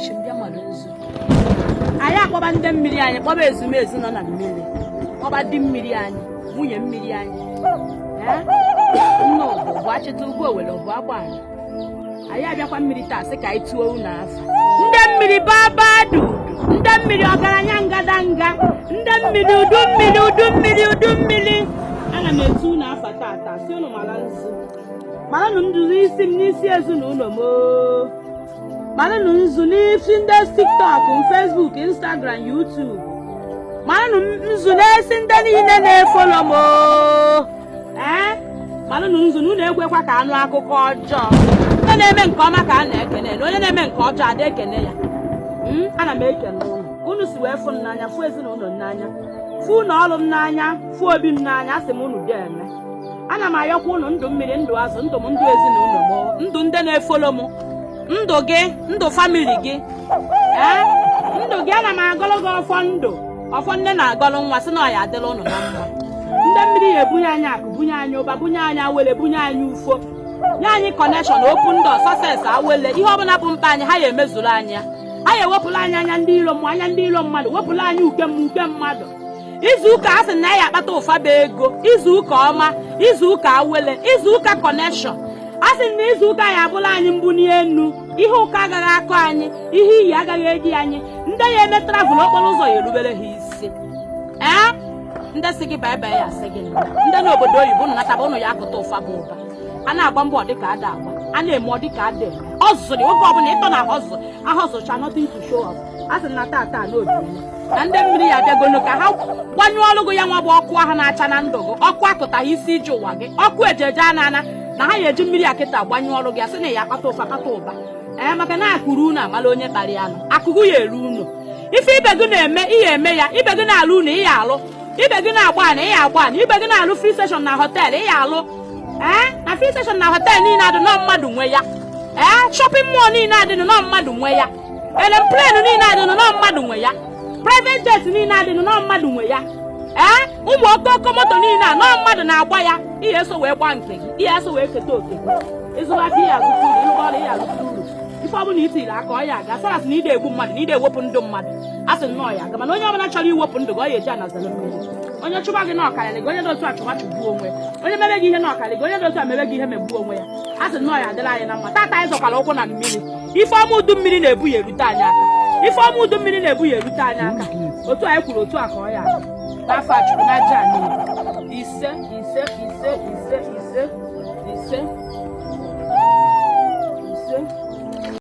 chimbia maluzu aya kwaba ndị mmiri anyị kwaba ezumezu nọ na mmiri kwaba dị mmiri anyị nwunye mmiri anyị nne obo bụ achịta ugwu owere bụ agbanya anyị abịakwa mmiri taa sị ka anyị tuo unu afọ ndị mmiri baba dudu ndị mmiri ọgaranya ngadanga ndị mmiri udu mmiri udu mmiri udu mmiri ana m etu unu afọ tata si unu mara nzu mara nụ ndu isi m n'isi ezinụlọ m mara nụ nzu n'isi ndị TikTok, Facebook, Instagram, YouTube mara nụ nzu n'isi ndị niile na-efolo m mara nụ nzu na unu egwekwa ka anụ akụkọ ọjọọ onye na-eme nke ọma ka a na-ekene na onye na-eme nke ọjọọ ada ekene ya ana m ekene unu si wee fụ m n'anya fụ ezinụlọ m n'anya fụ ụlọ ọrụ m n'anya fụ obi m n'anya asị m unu dị eme ana m ayọkwa unu ndụ mmiri ndụ azụ ndụ m ndụ ezinụlọ m ndụ ndị na-efolo m ndụ gị ndụ famili gị ndụ gị ana m agọlụ gị ọfọ nne na-agọlụ nwa sị na ọ ya adịla ụnụ na mma ndị mmiri ya ebunye anyị akụ bunye anyị ụba bunye anyị awele bunye anyị ufo nye anyị kọnekshọn okwu ndị ọsọses awele ihe ọbụla bụ mkpa anyị ha ya emezuru anya ha ya ewepụla anyị anya ndị iro anya ndị iro mmadụ wepụla anyị uke mmadụ izu ụka a sị na ya akpata ụfaba ego izu ụka ọma izu ụka awele izu ụka kọnekshọn a sị na izu ụka ya abụla anyị mbuni enu ihe ụka agaghị akọ anyị ihe iyi agaghị eji anyị ndị ya eme travel okporo ụzọ ya erubere ha isi ndị sị gị bye ya asị gị ndị n'obodo oyibo nnataba ụnụ ya akụta ụfaba ụba a na-agba mbọ dịka ada agba a na-eme dịka ada eme ọzụzụ nwoke ọbụla ịtọ na ahọzụcha nothing to show up a sị na tata n'obi na ndị mmiri ya bịagolo ka ha gbanyụọ ọrụ gị ya nwa bụ ọkụ ahụ na-acha na ndụ gị ọkụ akụtaghị isi iji ụwa gị ọkụ ejeje anana na ha ya eji mmiri akịta gbanyụọ ọrụ gị asị na ya akpata ụfa kpata ụba maka na akụrụ unu amala onye kpara ya nụ akụgụ ya eru unu ife ibe gị na-eme ihe eme ya ibe gị na-alụ unu ihe alụ ibe gị na-agba ana ihe agba ana ibe gị na-alụ free station na họteelụ ihe alụ na free station na họteelụ niile adị nọ mmadụ nwe ya shopping mall niile adị nọ mmadụ nwe ya aeroplane niile adị nọ mmadụ nwe ya private jet niile adị nọ mmadụ nwe ya ụmụ okoko moto niile a nọ mmadụ na-agba ya ihe eso wee gba nke gị ihe eso wee keta oke gị ịzụrụ aka ihe azụta uru ịlụgọ ọrụ ihe azụta uru ife ọ bụla itiri aka ọ ya aga saras na ide egbu mmadụ na ide ewepụ ndụ mmadụ a sị nnọọ ya aga mana onye ọbụla chọrọ iwepụ ndụ gị ọ ya eji anazara mmiri onye chụba gị n'ọkarịrị gị onye dị otu a chụba chụgbuo onwe onye mere gị ihe n'ọkarịrị gị onye dị otu a mere gị ihe megbuo onwe ya a sị nnọọ ya adịla anyị na mma tata anyị zọkwara ụkwụ na mmiri ife ọma udu mmiri na-ebu ya erute anyị aka ife ọma udu mmiri na-ebu ya erute anyị aka otu anyị kwuru otu a ka ọ ya n'afọ a chukwu n'aja anyị ise